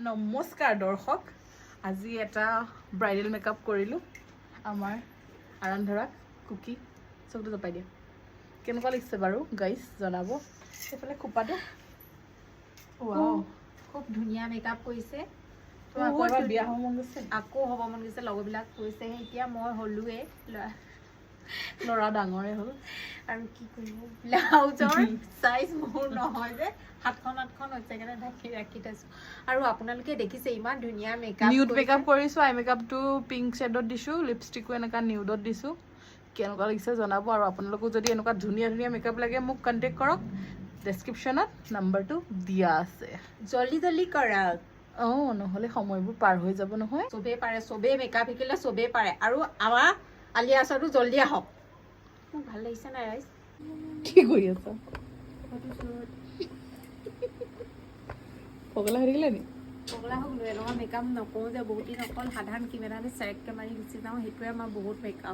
নমস্কাৰ দৰ্শক আজি এটা ব্ৰাইডেল মেকআপ কৰিলোঁ আমাৰ আৰান্ধৰাক কুকি চবটো জপাই দিয়া কেনেকুৱা লাগিছে বাৰু গাইজ জনাব সেইফালে খোপাটো খুব ধুনীয়া মেকআপ কৰিছে বিয়া হ'ব মন গৈছে আকৌ হ'ব মন গৈছে লগৰবিলাক কৈছেহে এতিয়া মই হ'লোৱে ল'ৰা ডাঙৰে হ'ল আৰু কি কৰিব ব্লাউজৰ চাইজ মোৰ নহয় যে 7-8খন হৈছে কাৰণে ঢাকি ৰাখি থৈছোঁ আৰু আপোনালোকে দেখিছে ইমান ধুনীয়া মেকআপ নিউড মেকআপ কৰিছোঁ আই মেকআপটো পিংক শ্বেডত দিছোঁ লিপষ্টিকো এনেকুৱা নিউডত দিছোঁ কেনেকুৱা লাগিছে জনাব আৰু আপোনালোকো যদি এনেকুৱা ধুনীয়া ধুনীয়া মেকআপ লাগে মোক কণ্টেক্ট কৰক ডেছক্ৰিপশ্যনত নাম্বাৰটো দিয়া আছে জল্দি কৰক নহ'লে সময়বোৰ পাৰ হৈ যাব নহয় চবেই পাৰে চবেই মেকআপ শিকিলে চবেই পাৰে আৰু আমাৰ আলিয়া আছাটো জল্দি আহক মোক ভাল লাগিছে নাই ৰাইজ কি কৰি আছা পগলা হৈ থাকিলে নি পগলা হৈ গ'লো এনেকুৱা মেকআপ নকৰোঁ যে বহুত দিন অকল সাধাৰণ কেমেৰাতে চেৰেককৈ মাৰি গুচি যাওঁ সেইটোৱে আমাৰ বহুত মেকআপ